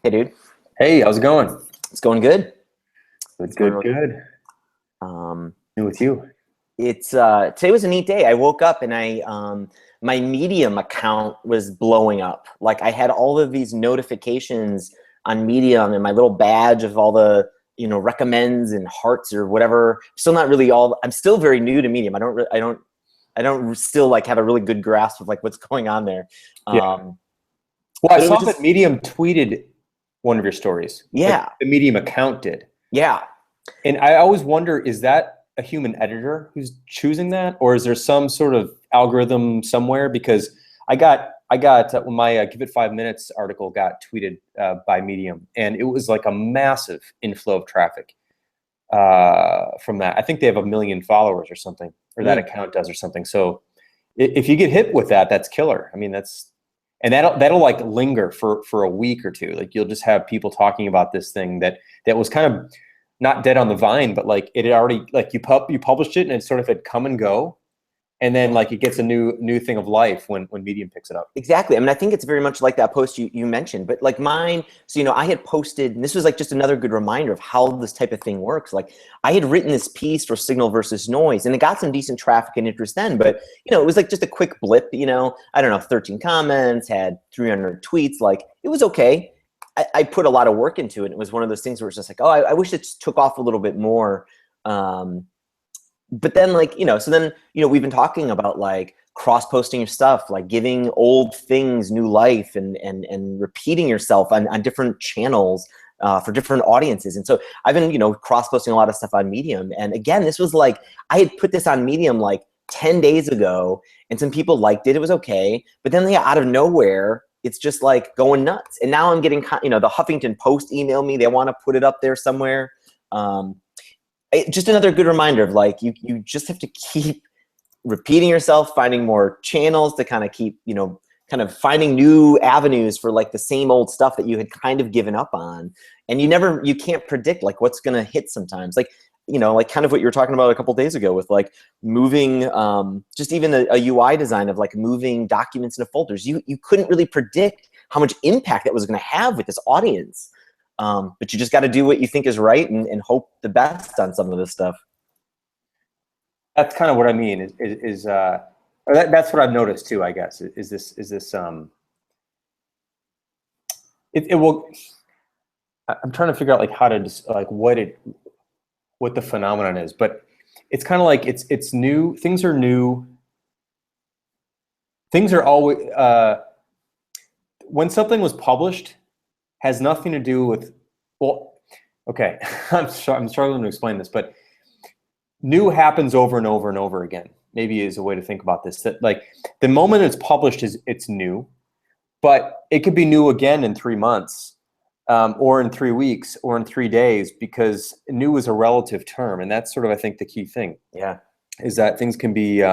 Hey, dude. Hey, how's it going? It's going good. Good, It's going good, real good. good. Um, New with you. it's today was a neat day. I woke up and I my Medium account was blowing up. Like I had all of these notifications on Medium and my little badge of all the recommends and hearts or whatever. Still not really all. I'm still very new to Medium. I don't still like have a really good grasp of like what's going on there. Yeah. Um, Well, I but it was saw that just Medium tweeted one of your stories. Like yeah, the Medium account did. yeah. And I always wonder, is that a human editor who's choosing that? Or is there some sort of algorithm somewhere? Because I got my Give It 5 Minutes article got tweeted by Medium, and it was like a massive inflow of traffic from that. I think they have 1 million followers or something, or that Mm. account does or something. So if you get hit with that, that's killer. I mean, and that'll like linger for a week or two. Like you'll just have people talking about this thing that was kind of not dead on the vine, but like it had already like you published it and it sort of had come and go, and then like it gets a new thing of life when Medium picks it up. Exactly. I mean, I think it's very much like that post you mentioned, but like mine, so, I had posted, and this was like just another good reminder of how this type of thing works. Like I had written this piece for Signal versus Noise, and it got some decent traffic and interest then, but, it was like just a quick blip, I don't know, 13 comments, had 300 tweets. Like it was okay. I put a lot of work into it. It was one of those things where it's just like, oh, I wish it took off a little bit more. But then like so then we've been talking about like cross posting your stuff, like giving old things new life, and repeating yourself on different channels for different audiences. And so I've been cross posting a lot of stuff on Medium, and again, this was like I had put this on Medium like 10 days ago, and some people liked it. It was okay, but then out of nowhere it's just like going nuts. And now I'm getting the Huffington Post email me, they want to put it up there somewhere. Just another good reminder of like you just have to keep repeating yourself, finding more channels to kind of keep kind of finding new avenues for like the same old stuff that you had kind of given up on. And you can't predict like what's going to hit sometimes. Like like kind of what you were talking about a couple days ago with like moving just even a UI design of like moving documents into folders. You couldn't really predict how much impact that was going to have with this audience. But you just got to do what you think is right, and hope the best on some of this stuff. That's kind of what I mean. Or that's what I've noticed too. I guess is this it will. I'm trying to figure out like how to like what the phenomenon is, but it's kind of like it's new. Things are new. Things are always when something was published has nothing to do with, well, okay, I'm struggling to explain this, but new happens over and over and over again. Maybe is a way to think about this, that like the moment it's published it's new, but it could be new again in 3 months, or in 3 weeks, or in 3 days, because new is a relative term. And that's sort of, I think, the key thing Yeah. is that things can be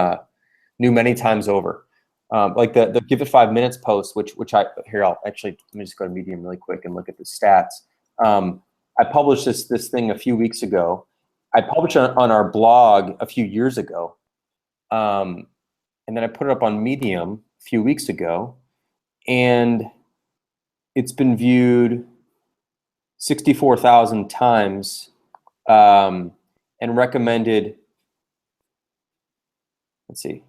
new many times over. Like the Give It 5 Minutes post, which I'll actually, let me just go to Medium really quick and look at the stats. I published this thing a few weeks ago. I published on our blog a few years ago, and then I put it up on Medium a few weeks ago, and it's been viewed 64,000 times, and recommended, let's see,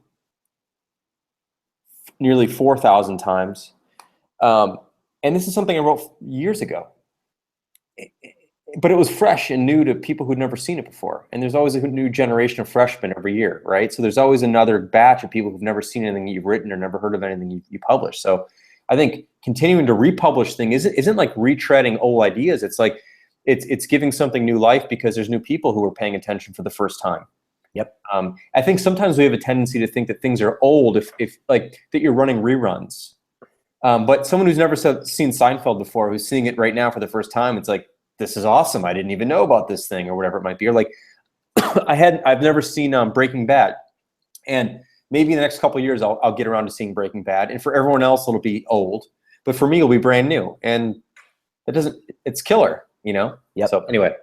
nearly 4,000 times. And this is something I wrote years ago, but it was fresh and new to people who'd never seen it before. And there's always a new generation of freshmen every year, right? So there's always another batch of people who've never seen anything you've written or never heard of anything you published. So I think continuing to republish things isn't like retreading old ideas. It's like it's giving something new life because there's new people who are paying attention for the first time. Yep. I think sometimes we have a tendency to think that things are old if like that you're running reruns. But someone who's never seen Seinfeld before, who's seeing it right now for the first time, it's like, this is awesome. I didn't even know about this thing, or whatever it might be. Or like, I've never seen Breaking Bad, and maybe in the next couple of years I'll get around to seeing Breaking Bad. And for everyone else, it'll be old, but for me, it'll be brand new. And it's killer, Yep. So anyway.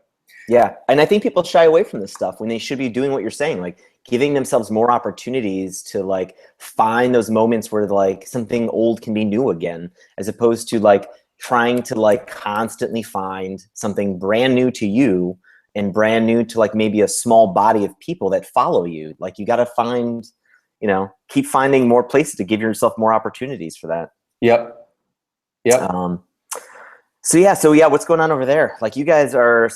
Yeah. And I think people shy away from this stuff when they should be doing what you're saying, like giving themselves more opportunities to like find those moments where like something old can be new again, as opposed to like, trying to like constantly find something brand new to you and brand new to like maybe a small body of people that follow you. Like you got to find, keep finding more places to give yourself more opportunities for that. Yep. So yeah, what's going on over there? Like you guys are,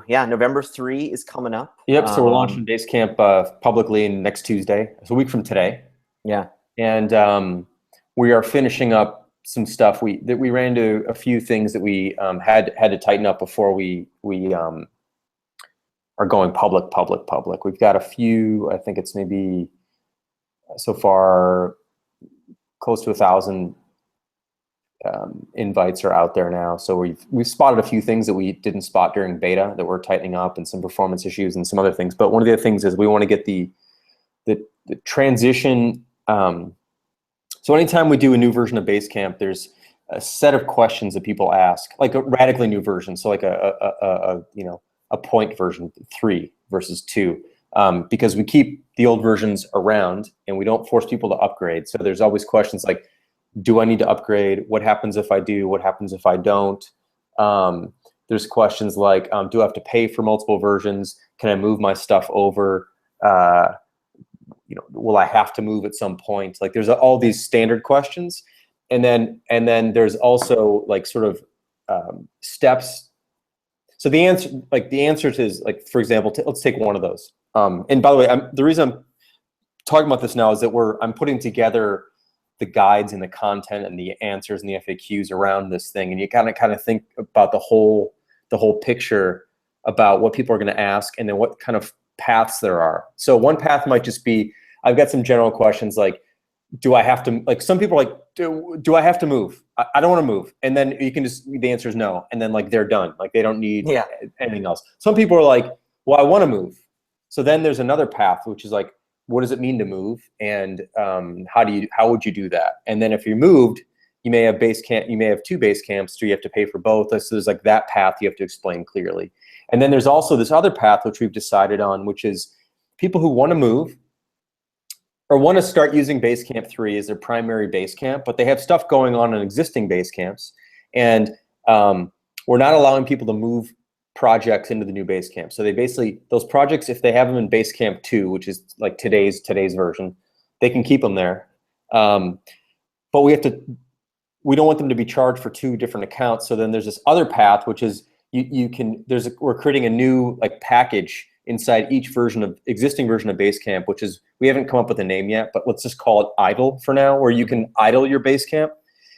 November 3 is coming up. Yep. So we're launching Basecamp publicly next Tuesday. It's a week from today. Yeah. And we are finishing up some stuff. We ran into a few things that we had to tighten up before we are going public. We've got a few, I think it's maybe so far close to 1,000 invites are out there now. So we've spotted a few things that we didn't spot during beta that we're tightening up, and some performance issues and some other things. But one of the other things is we want to get the transition. So anytime we do a new version of Basecamp, there's a set of questions that people ask, like a radically new version. So like a point version 3 versus 2, because we keep the old versions around and we don't force people to upgrade. So there's always questions like, do I need to upgrade? What happens if I do? What happens if I don't? There's questions like, do I have to pay for multiple versions? Can I move my stuff over? Will I have to move at some point? Like there's all these standard questions. And then there's also like sort of steps. So the answer is like, for example, let's take one of those. And by the way, the reason I'm talking about this now is that I'm putting together the guides and the content and the answers and the FAQs around this thing, and you kind of think about the whole picture about what people are going to ask and then what kind of paths there are. So one path might just be, I've got some general questions like, do I have to, like some people are like, do I have to move? I don't want to move. And then you can just, the answer is no. And then like they're done. Like they don't need anything else. Some people are like, well, I want to move. So then there's another path, which is like, what does it mean to move? And how would you do that? And then if you moved, you may have Basecamp, you may have 2 Basecamps, so you have to pay for both. So there's like that path you have to explain clearly. And then there's also this other path, which we've decided on, which is people who want to move or want to start using Basecamp 3 as their primary Basecamp, but they have stuff going on in existing Basecamps. And we're not allowing people to move projects into the new Basecamp. So they basically, those projects, if they have them in Basecamp 2, which is like today's version, they can keep them there. But we don't want them to be charged for 2 different accounts. So then there's this other path, which is we're creating a new like package inside each existing version of Basecamp, which is, we haven't come up with a name yet, but let's just call it idle for now, where you can idle your Basecamp,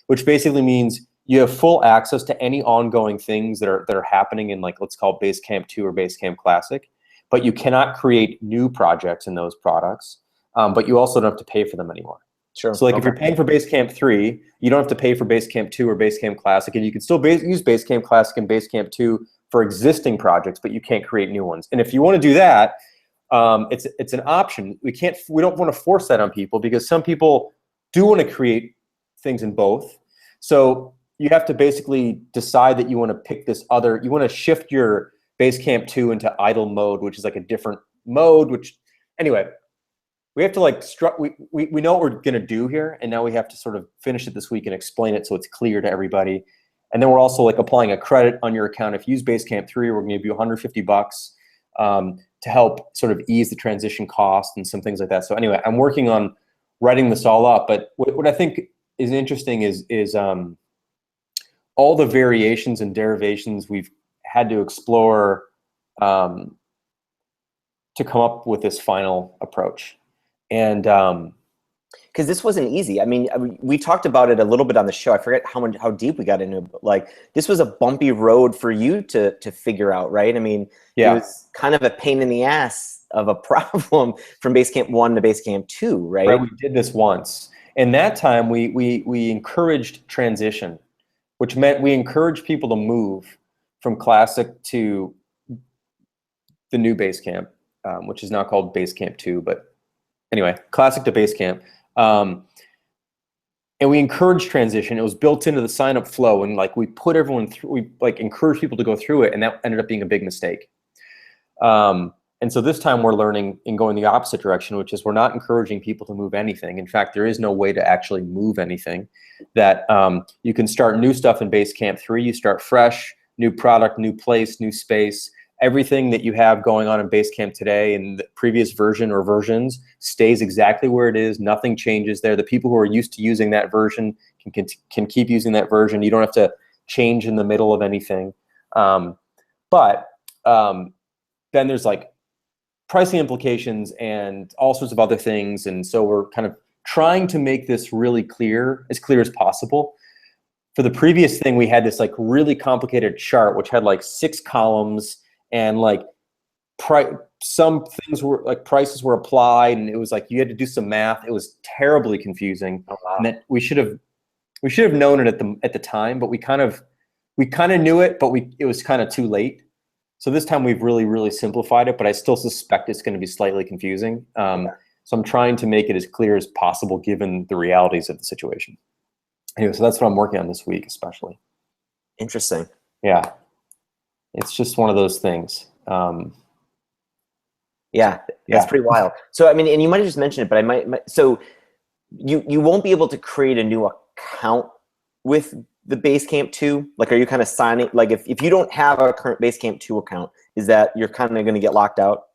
which basically means you have full access to any ongoing things that are happening in, like, let's call Basecamp 2 or Basecamp Classic, but you cannot create new projects in those products, but you also don't have to pay for them anymore. Sure. So like if you're paying for Basecamp 3, you don't have to pay for Basecamp 2 or Basecamp Classic, and you can still use Basecamp Classic and Basecamp 2 for existing projects, but you can't create new ones. And if you want to do that, it's an option. We don't want to force that on people, because some people do want to create things in both. So you have to basically decide that you want to pick you want to shift your Basecamp 2 into idle mode, which is like a different mode, which, anyway, we have to like, we know what we're going to do here, and now we have to sort of finish it this week and explain it so it's clear to everybody. And then we're also like applying a credit on your account. If you use Basecamp 3, we're going to give you $150 to help sort of ease the transition cost and some things like that. So anyway, I'm working on writing this all up, but what I think is interesting is all the variations and derivations we've had to explore to come up with this final approach. And because this wasn't easy. I mean, we talked about it a little bit on the show. I forget how deep we got into it, but like this was a bumpy road for you to figure out, right? I mean, It was kind of a pain in the ass of a problem from Basecamp 1 to Basecamp 2, right? We did this once. And that time we encouraged transition, which meant we encouraged people to move from Classic to the new Basecamp, which is now called Basecamp 2, but anyway, Classic to Basecamp. And we encouraged transition. It was built into the sign-up flow, and like we put everyone through, we like encouraged people to go through it, and that ended up being a big mistake. And so this time we're learning and going the opposite direction, which is we're not encouraging people to move anything. In fact, there is no way to actually move anything. That you can start new stuff in Basecamp 3. You start fresh, new product, new place, new space. Everything that you have going on in Basecamp today in the previous version or versions stays exactly where it is. Nothing changes there. The people who are used to using that version can keep using that version. You don't have to change in the middle of anything. But then there's like pricing implications and all sorts of other things. And so we're kind of trying to make this really clear as possible. For the previous thing, we had this like really complicated chart, which had like 6 columns and like some things were like prices were applied, and it was like you had to do some math. It was terribly confusing. Oh, wow. And that we should have known it at the time, but we kind of knew it, but it was kind of too late. So this time we've really simplified it, but I still suspect it's going to be slightly confusing. So I'm trying to make it as clear as possible given the realities of the situation. Anyway, so that's what I'm working on this week, especially. Interesting. Yeah, it's just one of those things. Yeah, that's pretty wild. So I mean, and you might have just mentioned it, but I might so you won't be able to create a new account with the Basecamp 2? Like, are you kind of signing, like if you don't have a current Basecamp 2 account, is that you're kind of going to get locked out?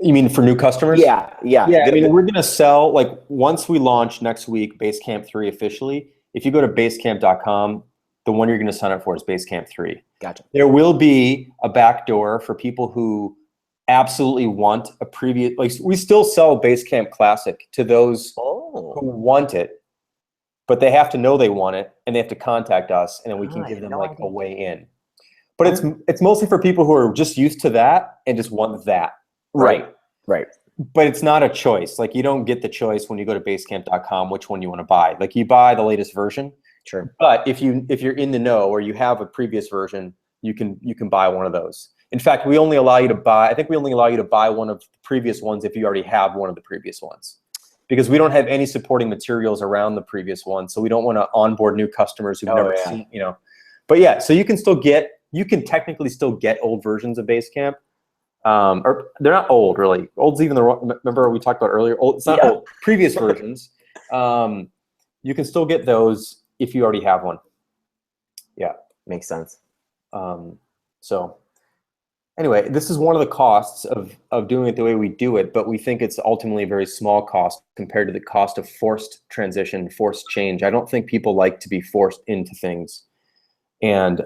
You mean for new customers? Yeah. I mean, we're going to sell, like, once we launch next week, Basecamp 3 officially, if you go to basecamp.com, the one you're going to sign up for is Basecamp 3. Gotcha. There will be a backdoor for people who absolutely want a previous, like, we still sell Basecamp Classic to those who want it, but they have to know they want it, and they have to contact us, and then we can give them like a way in. But it's mostly for people who are just used to that and just want that. Right. But it's not a choice. Like, you don't get the choice when you go to basecamp.com which one you want to buy. Like, you buy the latest version. Sure. But if you're in the know or you have a previous version, you can buy one of those. In fact, we only allow you to buy one of the previous ones if you already have one of the previous ones. Because we don't have any supporting materials around the previous one, so we don't want to onboard new customers who've never seen, But yeah, so you can technically still get old versions of Basecamp. Or they're not old, really. Old's even the wrong. Remember we talked about earlier. Old, it's not old. Previous versions. You can still get those if you already have one. Yeah, makes sense. So anyway, this is one of the costs of doing it the way we do it, but we think it's ultimately a very small cost compared to the cost of forced transition, forced change. I don't think people like to be forced into things. And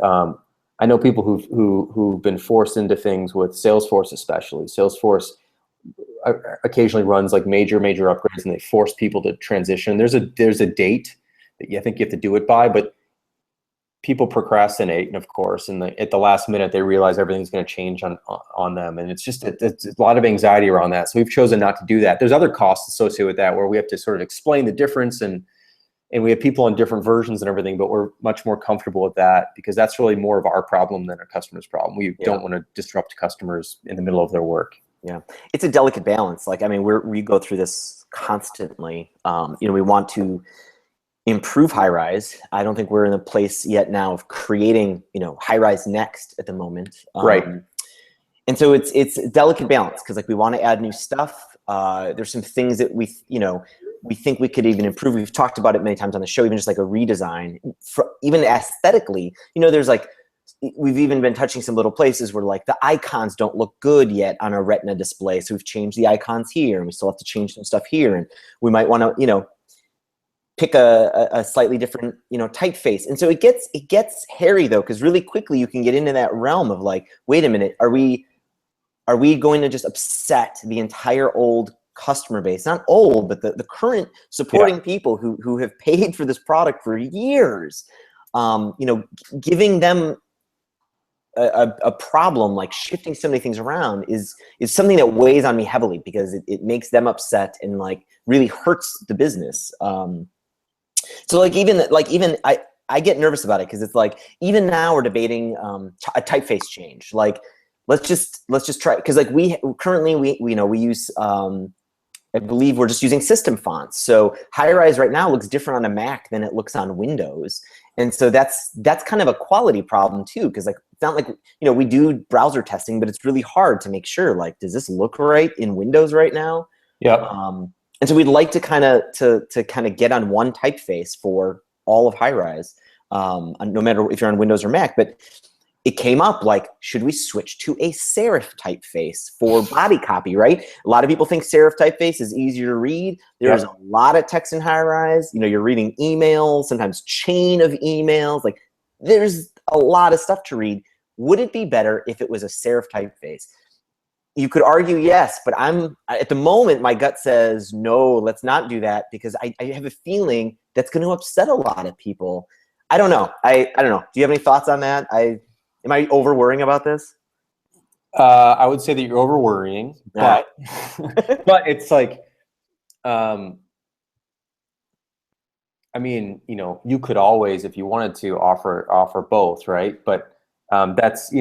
I know people who've been forced into things with Salesforce, especially. Salesforce occasionally runs like major upgrades, and they force people to transition. There's a date that I think you have to do it by, but people procrastinate, and of course, and at the last minute they realize everything's going to change on them, and it's a lot of anxiety around that. So we've chosen not to do that. There's other costs associated with that where we have to sort of explain the difference, and we have people on different versions and everything, but we're much more comfortable with that because that's really more of our problem than our customer's problem. We don't want to disrupt customers in the middle of their work. Yeah, it's a delicate balance. Like, I mean, we go through this constantly. We want to improve high-rise. I don't think we're in a place yet now of creating, high-rise next at the moment. Right. And so it's a delicate balance because, like, we want to add new stuff. There's some things that we think we could even improve. We've talked about it many times on the show, even just like a redesign. Even aesthetically, there's like, we've even been touching some little places where like the icons don't look good yet on a Retina display. So we've changed the icons here, and we still have to change some stuff here. And we might want to, pick a slightly different, typeface. And so it gets hairy though, because really quickly you can get into that realm of like, wait a minute, are we going to just upset the entire old customer base? Not old, but the current supporting people who have paid for this product for years. Giving them a problem, like shifting so many things around is something that weighs on me heavily because it makes them upset and like really hurts the business. So even I get nervous about it because it's like, even now we're debating a typeface change. Like, let's just try, because like we use I believe we're just using system fonts. So high-rise right now looks different on a Mac than it looks on Windows. And so that's kind of a quality problem too, because like not like, we do browser testing, but it's really hard to make sure, like, does this look right in Windows right now? Yep. And so we'd like to kind of get on one typeface for all of Highrise, no matter if you're on Windows or Mac. But it came up like, should we switch to a serif typeface for body copy, right? A lot of people think serif typeface is easier to read. There's a lot of text in Highrise. You're reading emails, sometimes chain of emails. Like, there's a lot of stuff to read. Would it be better if it was a serif typeface? You could argue yes, but at the moment, my gut says, no, let's not do that, because I have a feeling that's going to upset a lot of people. I don't know. I don't know. Do you have any thoughts on that? Am I over worrying about this? I would say that you're over worrying, but but it's like, I mean, you could always, if you wanted to, offer both, right? But that's,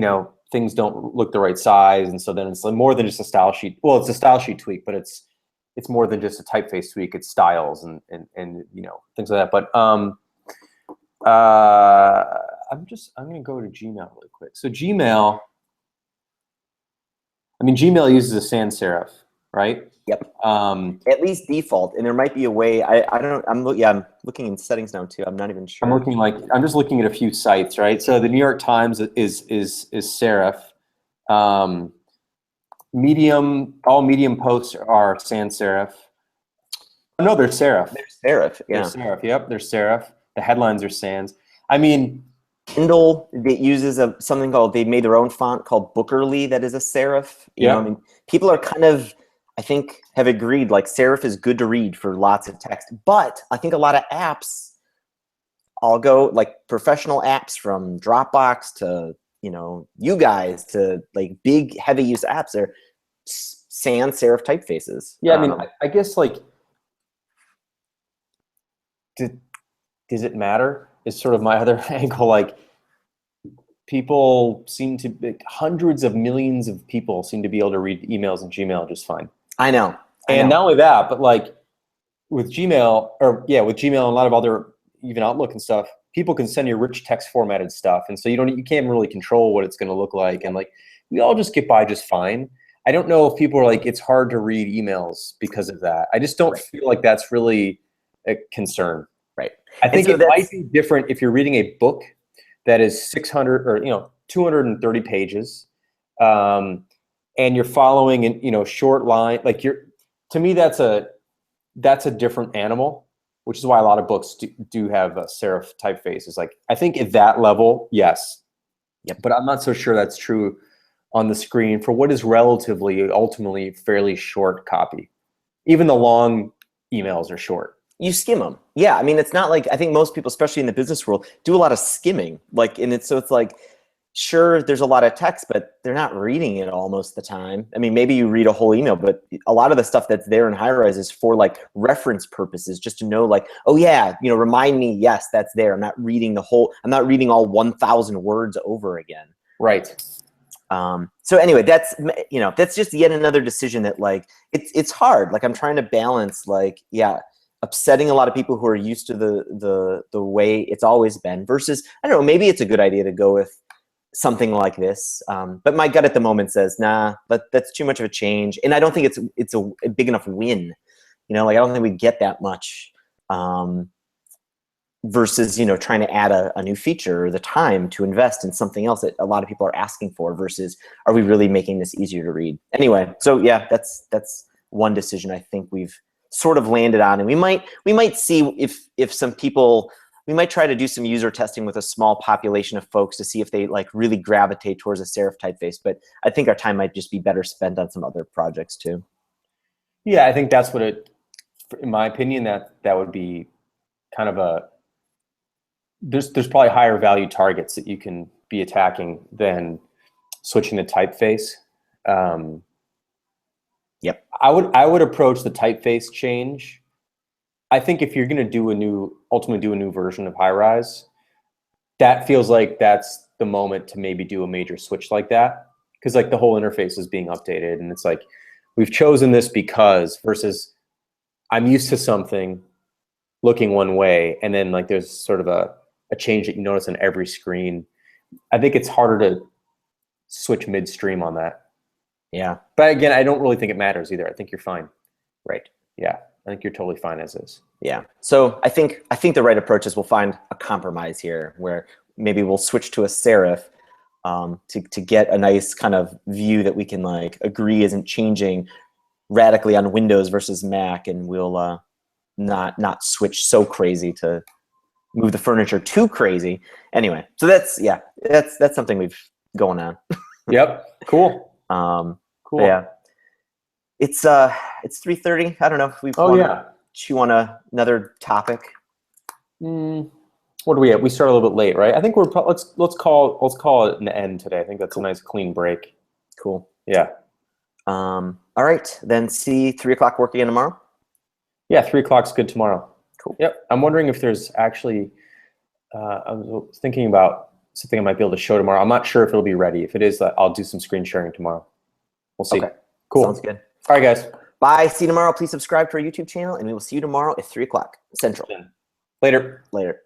things don't look the right size, and so then it's more than just a style sheet. Well, it's a style sheet tweak, but it's more than just a typeface tweak. It's styles and things like that. But I'm going to go to Gmail really quick. So Gmail uses a sans serif, right? Yep. At least default, and there might be a way. I'm looking in settings now too. I'm not even sure. I'm just looking at a few sites, right? So the New York Times is serif. Medium, all Medium posts are sans serif. Oh, no, they're serif. They're serif. Yeah. They're serif. Yep, they're serif. The headlines are sans. I mean, Kindle, it uses something called, they made their own font called Bookerly that is a serif. People are kind of, I think, have agreed, like, serif is good to read for lots of text. But I think a lot of apps, I'll go, like, professional apps from Dropbox to, you guys, to, like, big, heavy use apps, are sans serif typefaces. Yeah, I guess, like, does it matter? Is sort of my other angle. Like, people seem to, hundreds of millions of people seem to be able to read emails in Gmail just fine. I know. And not only that, but like with Gmail, and a lot of other, even Outlook and stuff, people can send you rich text formatted stuff, and so you can't really control what it's going to look like, and like we all just get by just fine. I don't know if people are like, it's hard to read emails because of that. I just don't feel like that's really a concern. Right. I think it might be different if you're reading a book that is 600 or 230 pages, and you're following in short line. Like, to me, that's a different animal, which is why a lot of books do have a serif typeface. It's like, I think at that level, yes. Yep. But I'm not so sure that's true on the screen for what is relatively, ultimately, fairly short copy. Even the long emails are short. You skim them. Yeah, it's not like, I think most people, especially in the business world, do a lot of skimming. Like, so it's like, sure, there's a lot of text, but they're not reading it all most of the time. Maybe you read a whole email, but a lot of the stuff that's there in Highrise is for like reference purposes, just to know, like, oh yeah, remind me, yes, that's there. I'm not reading all 1,000 words over again. Right. So anyway, that's just yet another decision that, like, it's hard. Like, I'm trying to balance, like, upsetting a lot of people who are used to the way it's always been, versus, I don't know, maybe it's a good idea to go with something like this. But my gut at the moment says, nah, that's too much of a change. And I don't think it's a big enough win. Like, I don't think we get that much, versus, trying to add a new feature, or the time to invest in something else that a lot of people are asking for, versus, are we really making this easier to read? Anyway, so yeah, that's one decision I think we've sort of landed on. And we might see if some people, we might try to do some user testing with a small population of folks to see if they, like, really gravitate towards a serif typeface. But I think our time might just be better spent on some other projects too. Yeah, I think that's what in my opinion, that would be kind of there's probably higher value targets that you can be attacking than switching to typeface. Yep. I would approach the typeface change. I think if you're going to ultimately do a new version of Highrise, that feels like that's the moment to maybe do a major switch like that, because like the whole interface is being updated, and it's like, we've chosen this because, versus I'm used to something looking one way, and then like there's sort of a change that you notice on every screen. I think it's harder switch midstream on that. Yeah. But again, I don't really think it matters either. I think you're fine. Right. Yeah, I think you're totally fine as is. Yeah. So I think the right approach is we'll find a compromise here where maybe we'll switch to a serif to get a nice kind of view that we can like agree isn't changing radically on Windows versus Mac, and we'll not switch so crazy to move the furniture too crazy. Anyway, so that's something we've going on. Yep. Cool. Cool. Yeah. It's 3:30. I don't know if we've chew on another topic. What are we at? We started a little bit late, right? I think we're let's call it an end today. I think that's cool. A nice clean break. Cool. Yeah. All right. Then see 3 o'clock work again tomorrow. Yeah, 3 o'clock's good tomorrow. Cool. Yep. I'm wondering if there's actually. I was thinking about something I might be able to show tomorrow. I'm not sure if it'll be ready. If it is, I'll do some screen sharing tomorrow. We'll see. Okay. Cool. Sounds good. All right, guys. Bye. See you tomorrow. Please subscribe to our YouTube channel, and we will see you tomorrow at 3 o'clock Central. Later. Later.